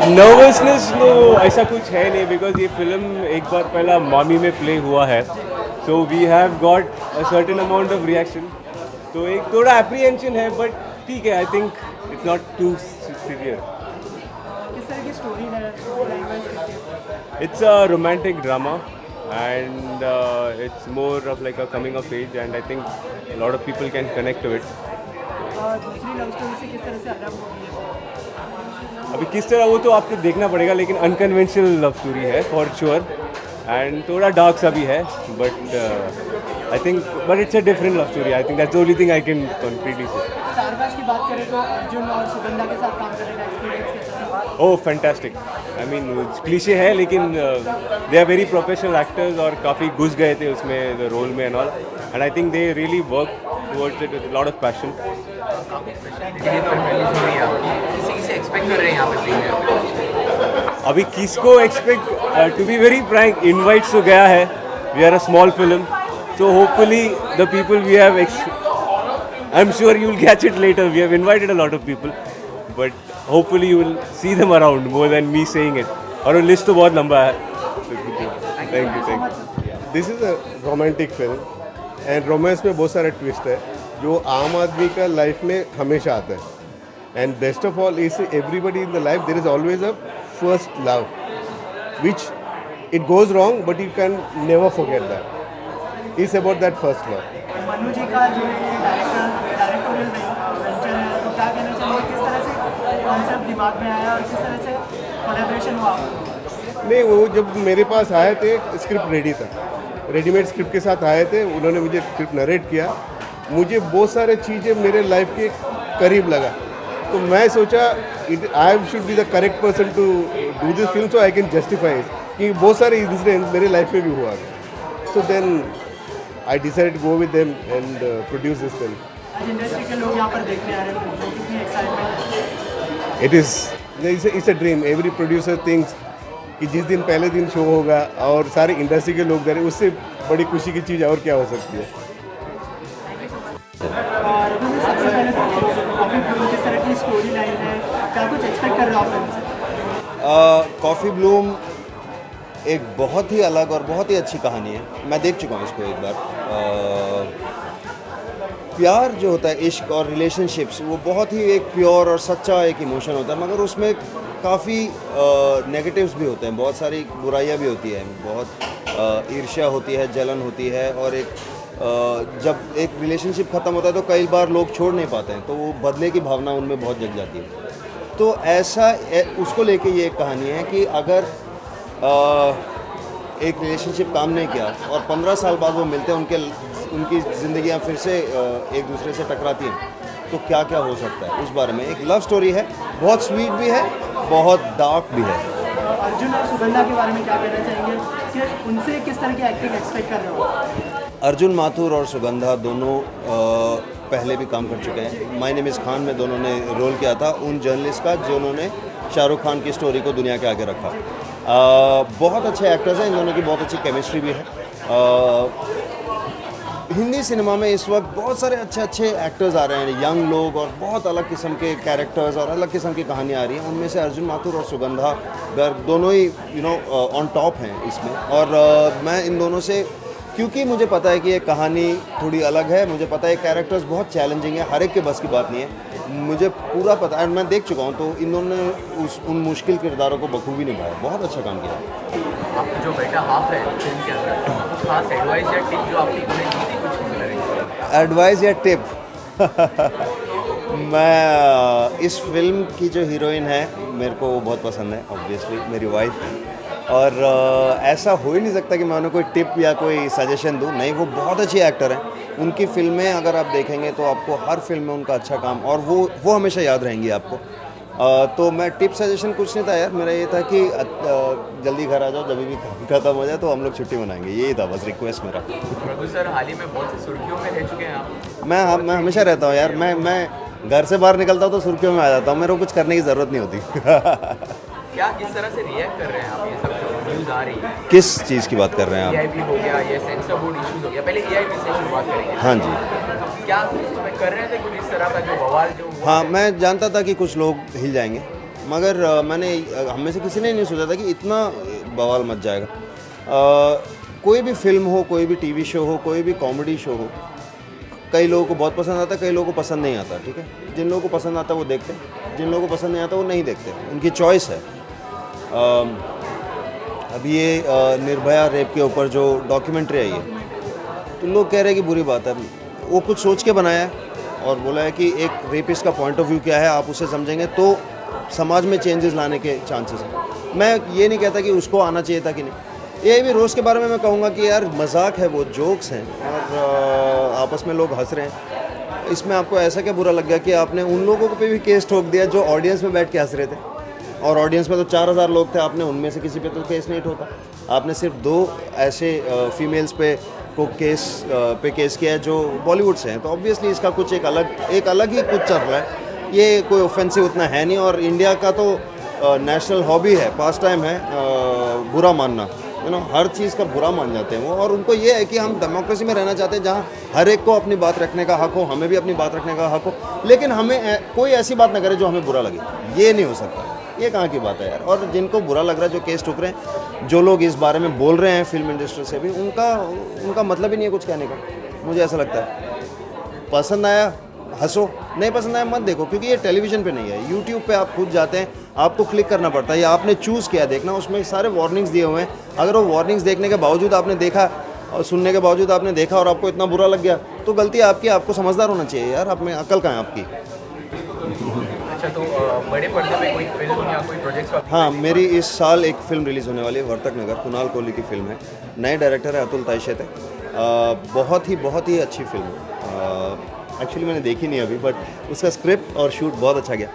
Nervousness no ऐसा कुछ है नहीं बिकॉज ये फिल्म एक बार पहला मामी में प्ले हुआ है so we have got a certain amount of reaction तो एक थोड़ा एप्रीहेंशन है बट ठीक है I think it's not too severe. किस तरह की स्टोरी है language? It's a romantic drama and it's more of like a coming of age and I think a lot of people can connect to it. दूसरी love story से किस तरह से अलग होगी है? अभी किस तरह वो तो आपको देखना पड़ेगा लेकिन अनकन्वेंशनल लव स्टोरी है फॉर श्योर एंड थोड़ा डार्क सा भी है but I think but it's a different love story. I think that's the only thing I can concretely say. Starcast की बात करें तो अर्जुन और सुगंधा के साथ काम करने का एक्सपीरियंस कैसा था? Oh fantastic. I mean cliche है लेकिन they are very professional actors और काफ़ी घुस गए थे उसमें रोल में and all and I think they really work towards it with lot of passion. ये तो पहली स्टोरी है आपकी, किसी से एक्सपेक्ट कर रहे हैं यहाँ पे देखने? अभी किसको expect to be very frank invites तो गया है. We are a small film so hopefully the people we have I am sure you will catch it later. We have invited a lot of people but hopefully you will see them around more than me saying it. और वो list तो बहुत लंबा है. Thank you. This is a romantic film and romance में बहुत सारे twist है जो आम आदमी का लाइफ में हमेशा आता है and best of all is everybody in the life there is always a first love which it goes wrong but you can never forget that. It's about that first love. Manu ji का जो directorial venture है तो क्या कहना चाहिए किस तरह से कॉन्सेप्ट दिमाग में आया और किस तरह से कोलैबोरेशन हुआ? नहीं वो जब मेरे पास आए थे स्क्रिप्ट रेडी था, रेडीमेड स्क्रिप्ट के साथ आए थे. उन्होंने मुझे स्क्रिप्ट नरेट किया. मुझे बहुत सारे चीज़ें मेरे लाइफ के करीब लगा तो मैं सोचा I should be the correct person to do this film so I can justify कि बहुत सारे इंसिडेंट मेरे लाइफ में भी हुआ. So then I decide to go with them and produce this film. आज इंडस्ट्री के लोग यहाँ पर देखने आ रहे हैं तो कितनी excitement? It's a dream. Every producer thinks कि जिस दिन पहले दिन शो होगा और सारे इंडस्ट्री के लोग जा रहे उससे बड़ी खुशी की चीज़ और क्या हो सकती है. और सबसे पहले तो कॉफी ब्लूम किस तरह की स्टोरी लाइन है, क्या कुछ एक्सपेक्ट कर रहे हो आप फिल्म से? कॉफ़ी ब्लूम एक बहुत ही अलग और बहुत ही अच्छी कहानी है. मैं देख चुका हूँ इसको एक बार. प्यार जो होता है, इश्क और रिलेशनशिप्स, वो बहुत ही एक प्योर और सच्चा एक इमोशन होता है मगर उसमें काफ़ी नेगेटिव्स भी होते हैं, बहुत सारी बुराइयाँ भी होती हैं, बहुत ईर्ष्या होती है, जलन होती है और एक जब एक रिलेशनशिप ख़त्म होता है तो कई बार लोग छोड़ नहीं पाते हैं तो वो बदले की भावना उनमें बहुत जग जाती है. तो ऐसा उसको लेके ये एक कहानी है कि अगर एक रिलेशनशिप काम नहीं किया और 15 साल बाद वो मिलते हैं, उनकी ज़िंदगियाँ फिर से एक दूसरे से टकराती हैं तो क्या क्या हो सकता है, उस बारे में एक लव स्टोरी है. बहुत स्वीट भी है, बहुत डार्क भी है. अर्जुन और सुगंधा के बारे में क्या कहना चाहेंगे कि उनसे किस तरह की एक्टिंग एक्सपेक्ट कर रहे हो? अर्जुन माथुर और सुगंधा दोनों पहले भी काम कर चुके हैं. माय नेम इज़ खान में दोनों ने रोल किया था उन जर्नलिस्ट का जिन्होंने शाहरुख खान की स्टोरी को दुनिया के आगे रखा. बहुत अच्छे एक्टर्स हैं, इन दोनों की बहुत अच्छी केमिस्ट्री भी है. हिंदी सिनेमा में इस वक्त बहुत सारे अच्छे अच्छे एक्टर्स आ रहे हैं, यंग लोग, और बहुत अलग किस्म के कैरेक्टर्स और अलग किस्म की कहानियाँ आ रही हैं. उनमें से अर्जुन माथुर और सुगंधा गर्ग दोनों ही ऑन टॉप हैं इसमें. और मैं इन दोनों से, क्योंकि मुझे पता है कि ये कहानी थोड़ी अलग है, मुझे पता है कैरेक्टर्स बहुत चैलेंजिंग है, हर एक के बस की बात नहीं है, मुझे पूरा पता है, मैं देख चुका हूँ. तो इन दोनों ने उन मुश्किल किरदारों को बखूबी निभाया, बहुत अच्छा काम किया. आपका जो बेटा हाफ है फिल्म के अंदर, कुछ खास एडवाइस या टिप जो आपकी उन्हें दी थी, कुछ करेंगे? एडवाइस या टिप? मैं इस फिल्म की जो हीरोइन है मेरे को वो बहुत पसंद है, ऑब्वियसली मेरी वाइफ है. और ऐसा हो ही नहीं सकता कि मैं उन्हें कोई टिप या कोई सजेशन दूं. नहीं, वो बहुत अच्छी एक्टर हैं. उनकी फिल्में अगर आप देखेंगे तो आपको हर फिल्म में उनका अच्छा काम, और वो हमेशा याद रहेंगी आपको. तो मैं टिप सजेशन कुछ नहीं था यार, मेरा ये था कि जल्दी घर आ जाओ, जब भी खत्म हो जाए तो हम लोग छुट्टी मनाएंगे, यही था बस रिक्वेस्ट मेरा. प्रभु सर हाल ही में बहुत सी सुर्खियों में रह चुके हैं आप. मैं हमेशा रहता हूँ यार. मैं घर से बाहर निकलता हूँ तो सुर्खियों में आ जाता हूँ, मेरे को कुछ करने की ज़रूरत नहीं होती. क्या किस तरह से रिएक्ट कर रहे हैं आप, ये सब जो न्यूज़ आ रही है? किस चीज़ की बात कर रहे हैं आप? EIP हो गया, ये सेंसर बोर्ड इश्यूज हो गया. पहले EIP से शुरुआत करेंगे. हाँ जी. क्या उसमें कर रहे थे कुछ इस तरह का जो बवाल जो हुआ हाँ, है? मैं जानता था कि कुछ लोग हिल जाएंगे मगर मैंने हम में से किसी ने नहीं सोचा था कि इतना बवाल मच जाएगा। कोई भी फिल्म हो, कोई भी टीवी शो हो, कोई भी कॉमेडी शो हो, कई लोगों को बहुत पसंद आता है, कई लोगों को पसंद नहीं आता, ठीक है। जिन लोगों को पसंद आता है वो देखते हैं, जिन लोगों को पसंद नहीं आता वो नहीं देखते, उनकी चॉइस है। अभी ये निर्भया रेप के ऊपर जो डॉक्यूमेंट्री आई है, तो लोग कह रहे हैं कि बुरी बात है। वो कुछ सोच के बनाया है और बोला है कि एक रेपिस्ट का पॉइंट ऑफ व्यू क्या है, आप उसे समझेंगे तो समाज में चेंजेस लाने के चांसेस हैं। मैं ये नहीं कहता कि उसको आना चाहिए था कि नहीं। ये भी रोज़ के बारे में मैं कहूँगा कि यार मजाक है, वो जोक्स हैं और आपस में लोग हंस रहे हैं। इसमें आपको ऐसा क्या बुरा लग गया कि आपने उन लोगों पे भी केस ठोक दिया जो ऑडियंस में बैठ के हंस रहे थे, और ऑडियंस में तो 4000 लोग थे, आपने उनमें से किसी पे तो केस नहीं ठोका। आपने सिर्फ 2 ऐसे फीमेल्स पे केस किया है जो बॉलीवुड से हैं, तो ऑब्वियसली इसका कुछ एक अलग ही कुछ चल रहा है। ये कोई ऑफेंसिव उतना है नहीं, और इंडिया का तो नेशनल हॉबी है, पास टाइम है बुरा मानना, हर चीज़ का बुरा मान जाते हैं वो। और उनको ये है कि हम डेमोक्रेसी में रहना चाहते हैं जहाँ हर एक को अपनी बात रखने का हक हो, हमें भी अपनी बात रखने का हक हो, लेकिन हमें कोई ऐसी बात ना करे जो हमें बुरा लगे। ये नहीं हो सकता, ये कहाँ की बात है यार। और जिनको बुरा लग रहा है, जो केस ठुक रहे हैं, जो लोग इस बारे में बोल रहे हैं फिल्म इंडस्ट्री से भी, उनका मतलब ही नहीं है कुछ कहने का, मुझे ऐसा लगता है। पसंद आया हंसो, नहीं पसंद आया मत देखो, क्योंकि ये टेलीविज़न पे नहीं है, यूट्यूब पे आप खुद जाते हैं, आपको क्लिक करना पड़ता है, या आपने चूज़ किया देखना, उसमें सारे वार्निंग्स दिए हुए हैं। अगर वो वार्निंग्स देखने के बावजूद आपने देखा और सुनने के बावजूद आपने देखा और आपको इतना बुरा लग गया, तो गलती आपकी, आपको समझदार होना चाहिए यार, आप में अकल कहाँ है आपकी। अच्छा, तो बड़े पर्दे पे कोई फिल्म या कोई प्रोजेक्ट? हाँ, मेरी इस साल एक फ़िल्म रिलीज़ होने वाली है, वर्तक नगर, कुणाल कोहली की फ़िल्म है। नए डायरेक्टर है अतुल ताइशेते। बहुत ही अच्छी फिल्म है। एक्चुअली मैंने देखी नहीं अभी, बट उसका स्क्रिप्ट और शूट बहुत अच्छा गया।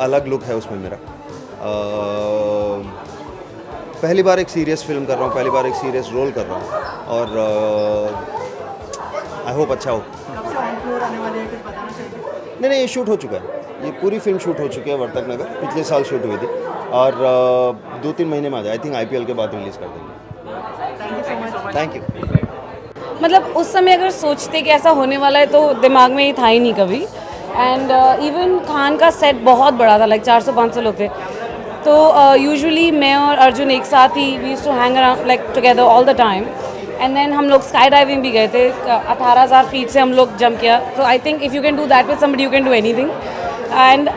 अलग लुक है उसमें मेरा। पहली बार एक सीरियस फिल्म कर रहा हूँ, पहली बार एक सीरियस रोल कर रहा हूँ, और आई होप अच्छा हो। कब से ऑन फ्लोर आने वाली है, कुछ बताना चाहिए? नहीं, ये शूट हो चुका है, ये पूरी फिल्म शूट हो चुकी है। वर्तक नगर पिछले साल शूट हुई थी, और 2-3 महीने में आ जाए, आई थिंक IPL के बाद रिलीज़ कर देंगे। Thank you. मतलब उस समय अगर सोचते कि ऐसा होने वाला है तो दिमाग में ये था ही नहीं कभी। एंड इवन खान का सेट बहुत बड़ा था, लाइक 400-500 लोग थे। तो यूजुअली मैं और अर्जुन एक साथ ही we used to hang around like together all the time. And then हम लोग स्काई डाइविंग भी गए थे, 18,000 फीट से हम लोग जंप किया। So I think if you can do that with somebody, you can do anything. And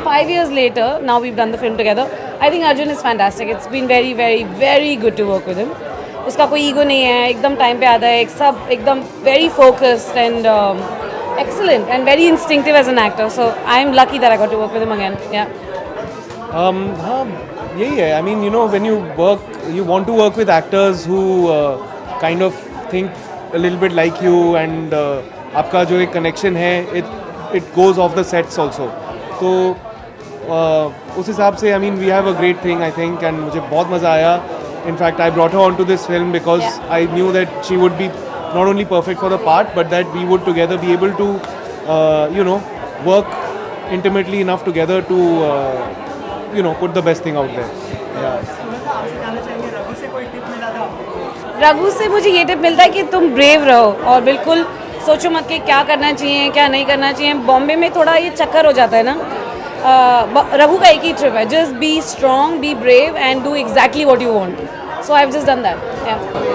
5 years later, now we've done the film together. I think Arjun is fantastic. It's been very good to work with him. उसका कोई ego नहीं है, एकदम time पे आता है, सब एकदम very focused and excellent and very instinctive as an actor. So I am lucky that I got to work with him again. Yeah हाँ, यही है. I mean, when you want to work with actors who kind of think a little bit like you, and आपका जो एक connection है, it goes off the sets also. तो उस हिसाब से I mean we have a great thing I think, and मुझे बहुत मज़ा आया. In fact, I brought her onto this film because I knew that she would be not only perfect for the part, but that we would together be able to, work intimately enough together to, put the best thing out there. Yeah. आपसे जानना चाहेंगे, रघु से कोई tip मिला था आपको? रघु से मुझे ये टिप मिलता है कि तुम ब्रेव रहो और बिल्कुल सोचो मत कि क्या करना चाहिए क्या नहीं करना चाहिए. बॉम्बे में थोड़ा ये चक्कर हो जाता है ना. रघु का एक ही ट्रिप है, just be strong, be brave and do exactly what you want. So I have just done that.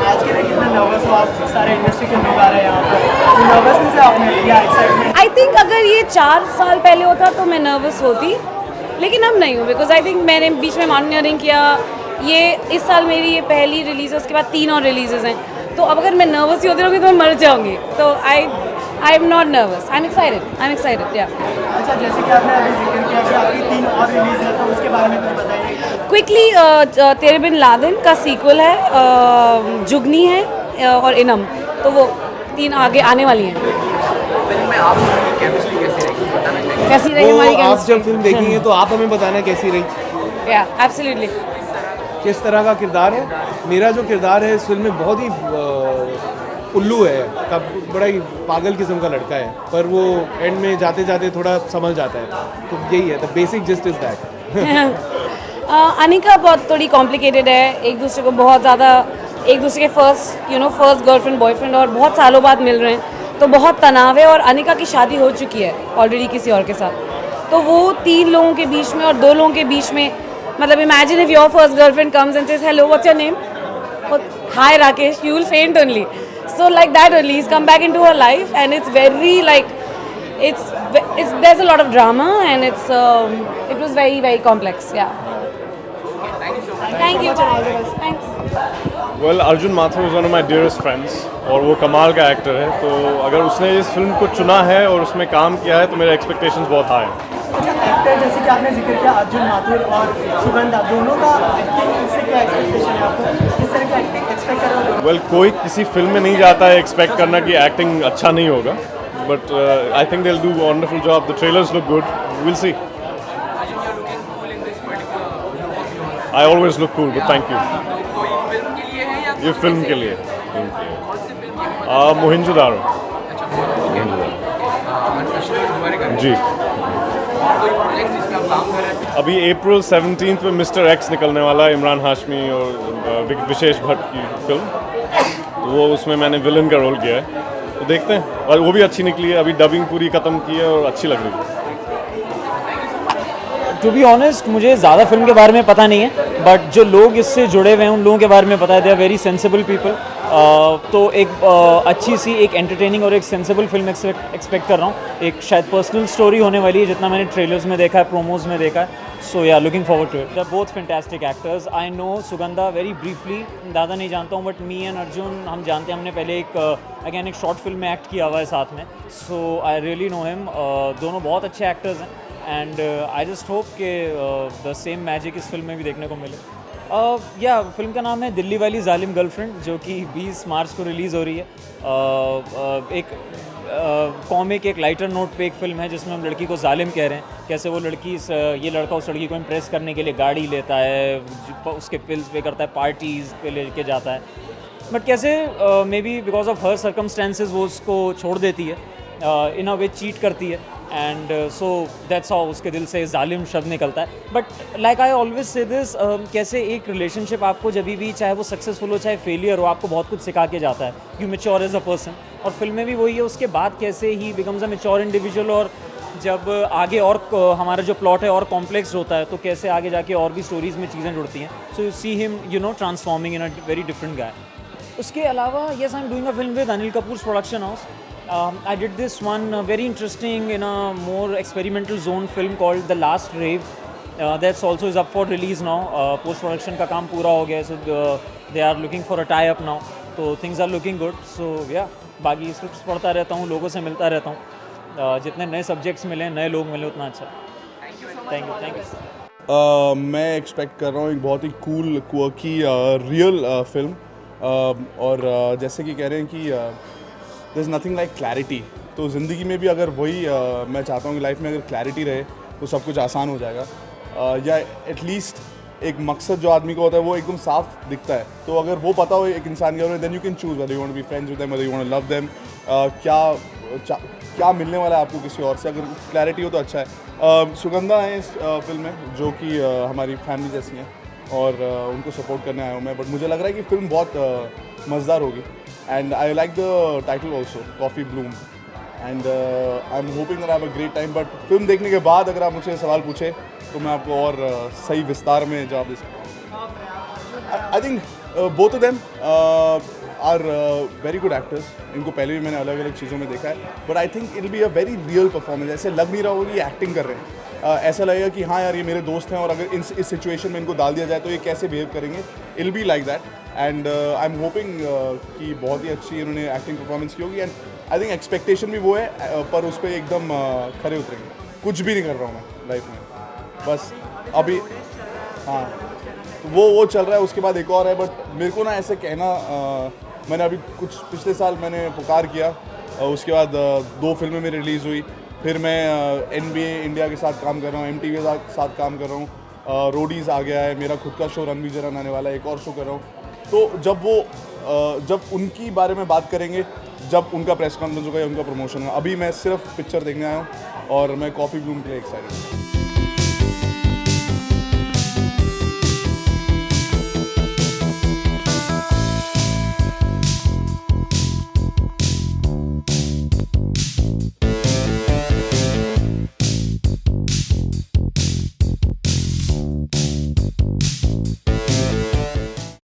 आज के लिए कितना नर्वस हो आप? सारे इंडस्ट्री के लोग आ रहे हैं यहाँ पर, तो नर्वसनेस है आपने या एक्साइटमेंट? आई थिंक अगर ये 4 साल पहले होता तो मैं नर्वस होती, लेकिन अब नहीं हूँ. बिकॉज आई थिंक मैंने बीच में माउंटेनियरिंग किया. ये इस साल मेरी ये पहली रिलीज है, उसके बाद 3 और रिलीजेस हैं. तो अब अगर मैं नर्वस ही होती रहूँगी तो मैं मर जाऊँगी. तो I am not nervous, I am excited. या अच्छा, जैसे कि आपने अभी जिक्र किया कि आपकी 3 और रिलीज है, तो उसके बारे में कुछ बताइए. क्विकली, तेरे बिन लादेन का सीक्वल है, जुगनी है और इनम. तो वो 3 आगे आने वाली हैं. फिल्म में आप केमिस्ट्री कैसी रहेगी बताना चाहिए? कैसी रही हमारी वो आप chemistry? जब फिल्म देखेंगे तो आप हमें बताना कैसी रही, या एब्सोल्युटली. किस तरह का किरदार है. मेरा जो किरदार है इस फिल्म में बहुत ही उल्लू है, का बड़ा ही पागल किस्म का लड़का है, पर वो एंड में जाते जाते थोड़ा समझ जाता है. तो यही है, the basic just is that. Anika बहुत थोड़ी कॉम्प्लिकेटेड है. एक दूसरे को बहुत ज़्यादा, एक दूसरे के फर्स्ट गर्लफ्रेंड बॉयफ्रेंड और बहुत सालों बाद मिल रहे हैं, तो बहुत तनाव है. और अनिका की शादी हो चुकी है ऑलरेडी किसी और के साथ. तो वो 3 लोगों के बीच में और 2 लोगों के बीच में, मतलब imagine if your first girlfriend comes and says hello what's your name, hi Rakesh, you will फेंट only. So like that only, he's come back into her life, and it's very like, it's there's a lot of drama, and it was very very complex. Yeah. Thank you. Thanks. Well, Arjun Mathur is one of my dearest friends और वो कमाल का actor है, तो अगर उसने इस film को चुना है और उसमें काम किया है तो मेरे एक्सपेक्टेशंस बहुत हाई हैं. अच्छा, एक्टर जैसे कि आपने जिक्र किया अर्जुन माथुर और सुगंधा, दोनों का एक्टिंग से क्या एक्सपेक्टेशन है आपको, किस तरह की एक्टिंग एक्सपेक्ट कर रहे हो? Well, कोई किसी फिल्म में नहीं जाता है एक्सपेक्ट करना कि एक्टिंग अच्छा नहीं होगा, but I think they will do wonderful job. The trailers look good, will see. I always look cool, but thank you. ये फिल्म के लिए मोहिंजोदारो जी. अभी अप्रैल 17 में मिस्टर एक्स निकलने वाला है, इमरान हाशमी और विशेष भट्ट की फिल्म, तो वो उसमें मैंने विलन का रोल किया है, तो देखते हैं. और वो भी अच्छी निकली है, अभी डबिंग पूरी ख़त्म की है और अच्छी लग रही है. टू बी ऑनेस्ट मुझे ज़्यादा फिल्म के बारे में पता नहीं है, बट जो लोग इससे जुड़े हुए हैं उन लोगों के बारे में पता है. They are very sensible people. तो एक अच्छी सी एक एंटरटेनिंग और एक सेंसिबल फिल्म एक्सपेक्ट कर रहा हूँ. एक शायद पर्सनल स्टोरी होने वाली है जितना मैंने ट्रेलर्स में देखा है, प्रोमोज में देखा है. So yeah looking forward to it. They are both fantastic actors. I know Sugandha very briefly, ज़्यादा नहीं जानता हूँ, बट मी एंड अर्जुन हम जानते हैं. हमने पहले एक शॉर्ट फिल्म में एक्ट किया हुआ है साथ में. सो आई रियली नो हिम. दोनों बहुत अच्छे एक्टर्स हैं, एंड आई जस्ट होप कि द सेम मैजिक इस फिल्म में भी देखने को मिले. या फिल्म का नाम है दिल्ली वाली जालिम गर्लफ्रेंड, जो कि 20 मार्च को रिलीज़ हो रही है. एक कॉमिक, एक लाइटर नोट पे एक फिल्म है जिसमें हम लड़की को जालिम कह रहे हैं. कैसे वो लड़की ये लड़का उस लड़की को इम्प्रेस करने के लिए गाड़ी लेता है, उसके पिल्स पे करता है, पार्टीज़ पे लेके जाता है, बट कैसे may be because of her circumstances वो उसको छोड़ देती है, इन अ वे चीट करती है, एंड सो दैट्स हाउ उसके दिल से जालिम शब्द निकलता है. But like I always say this, कैसे एक रिलेशनशिप आपको जब भी, चाहे वो सक्सेसफुल हो चाहे फेलियर हो, आपको बहुत कुछ सिखा के जाता है. You mature as a person, और फिल्म में भी वही है. उसके बाद कैसे ही बिकम्स अ मैच्योर इंडिविजुअल, और जब आगे और हमारा जो प्लॉट है और कॉम्प्लेक्स होता है, तो कैसे आगे जाके और भी स्टोरीज़ में चीज़ें जुड़ती हैं. So you see him transforming in a very different गाय. उसके अलावा yes, I am doing a film with Anil Kapoors production house. I did this one very interesting in a more experimental zone film called The Last Rave. That's also is up for release now. Post production का काम पूरा हो गया, so they are looking for a tie up now. So things are looking good. So yeah, बाकी scripts पढ़ता रहता हूँ, लोगों से मिलता रहता हूँ. जितने नए सब्जेक्ट्स मिले, नए लोग मिले, उतना अच्छा. Thank you. मैं एक्सपेक्ट कर रहा हूँ एक बहुत ही कूल, क्वर्की, रियल फिल्म. और जैसे कि कह रहे हैं कि there is nothing like clarity. तो ज़िंदगी में भी अगर वही मैं चाहता हूँ कि लाइफ में अगर क्लैरिटी रहे तो सब कुछ आसान हो जाएगा. या एटलीस्ट एक मकसद जो आदमी को होता है वो एकदम साफ दिखता है. तो अगर वो पता हो एक इंसान के, then you can choose whether you want to be friends with them, whether you want to love them. क्या मिलने वाला है आपको किसी और से, अगर क्लैरिटी हो तो अच्छा है. सुगंधा है इस फिल्म में, जो कि हमारी फैमिली जैसी हैं, और उनको सपोर्ट करने आया हूँ मैं. बट मुझे लग रहा है कि फिल्म बहुत मज़ेदार होगी. And I like the title also, coffee Bloom. And I am hoping that I have a great time. But film देखने के बाद अगर आप मुझसे सवाल पूछे तो मैं आपको और सही विस्तार में जवाब दे सकता हूँ. I think both of them are very good actors. इनको पहले भी मैंने अलग अलग चीज़ों में देखा है. But I think it be a very real performance. ऐसे लग नहीं रहा होगा कि एक्टिंग कर रहे हैं. ऐसा लगेगा कि हाँ यार ये मेरे दोस्त हैं, और अगर इस सिचुएशन में इनको डाल दिया जाए तो ये कैसे बिहेव करेंगे. I'll be like that. And I am hoping कि बहुत ही अच्छी इन्होंने एक्टिंग परफॉर्मेंस की होगी. एंड आई थिंक एक्सपेक्टेशन भी वो है, पर उस पर एकदम खरे उतरेंगे. कुछ भी नहीं कर रहा हूँ मैं लाइफ में, बस अभी हाँ वो चल रहा है. उसके बाद एक और है, बट मेरे को ना ऐसे कहना, मैंने अभी कुछ पिछले साल मैंने पुकार किया, उसके बाद 2 फिल्में मेरी रिलीज़ हुई. फिर मैं NBA इंडिया के साथ काम कर रहा हूँ, MTV के साथ काम कर रहा हूँ. रोडीज़ आ गया है, मेरा खुद का शो रणवीर जरन आने वाला है, एक और शो कर रहा हूँ. तो जब उनकी बारे में बात करेंगे, जब उनका प्रेस कॉन्फ्रेंस होगा या उनका प्रमोशन होगा. अभी मैं सिर्फ पिक्चर देखने आया हूँ, और मैं कॉफ़ी ब्लूम के लिए एक्साइटेड हूँ.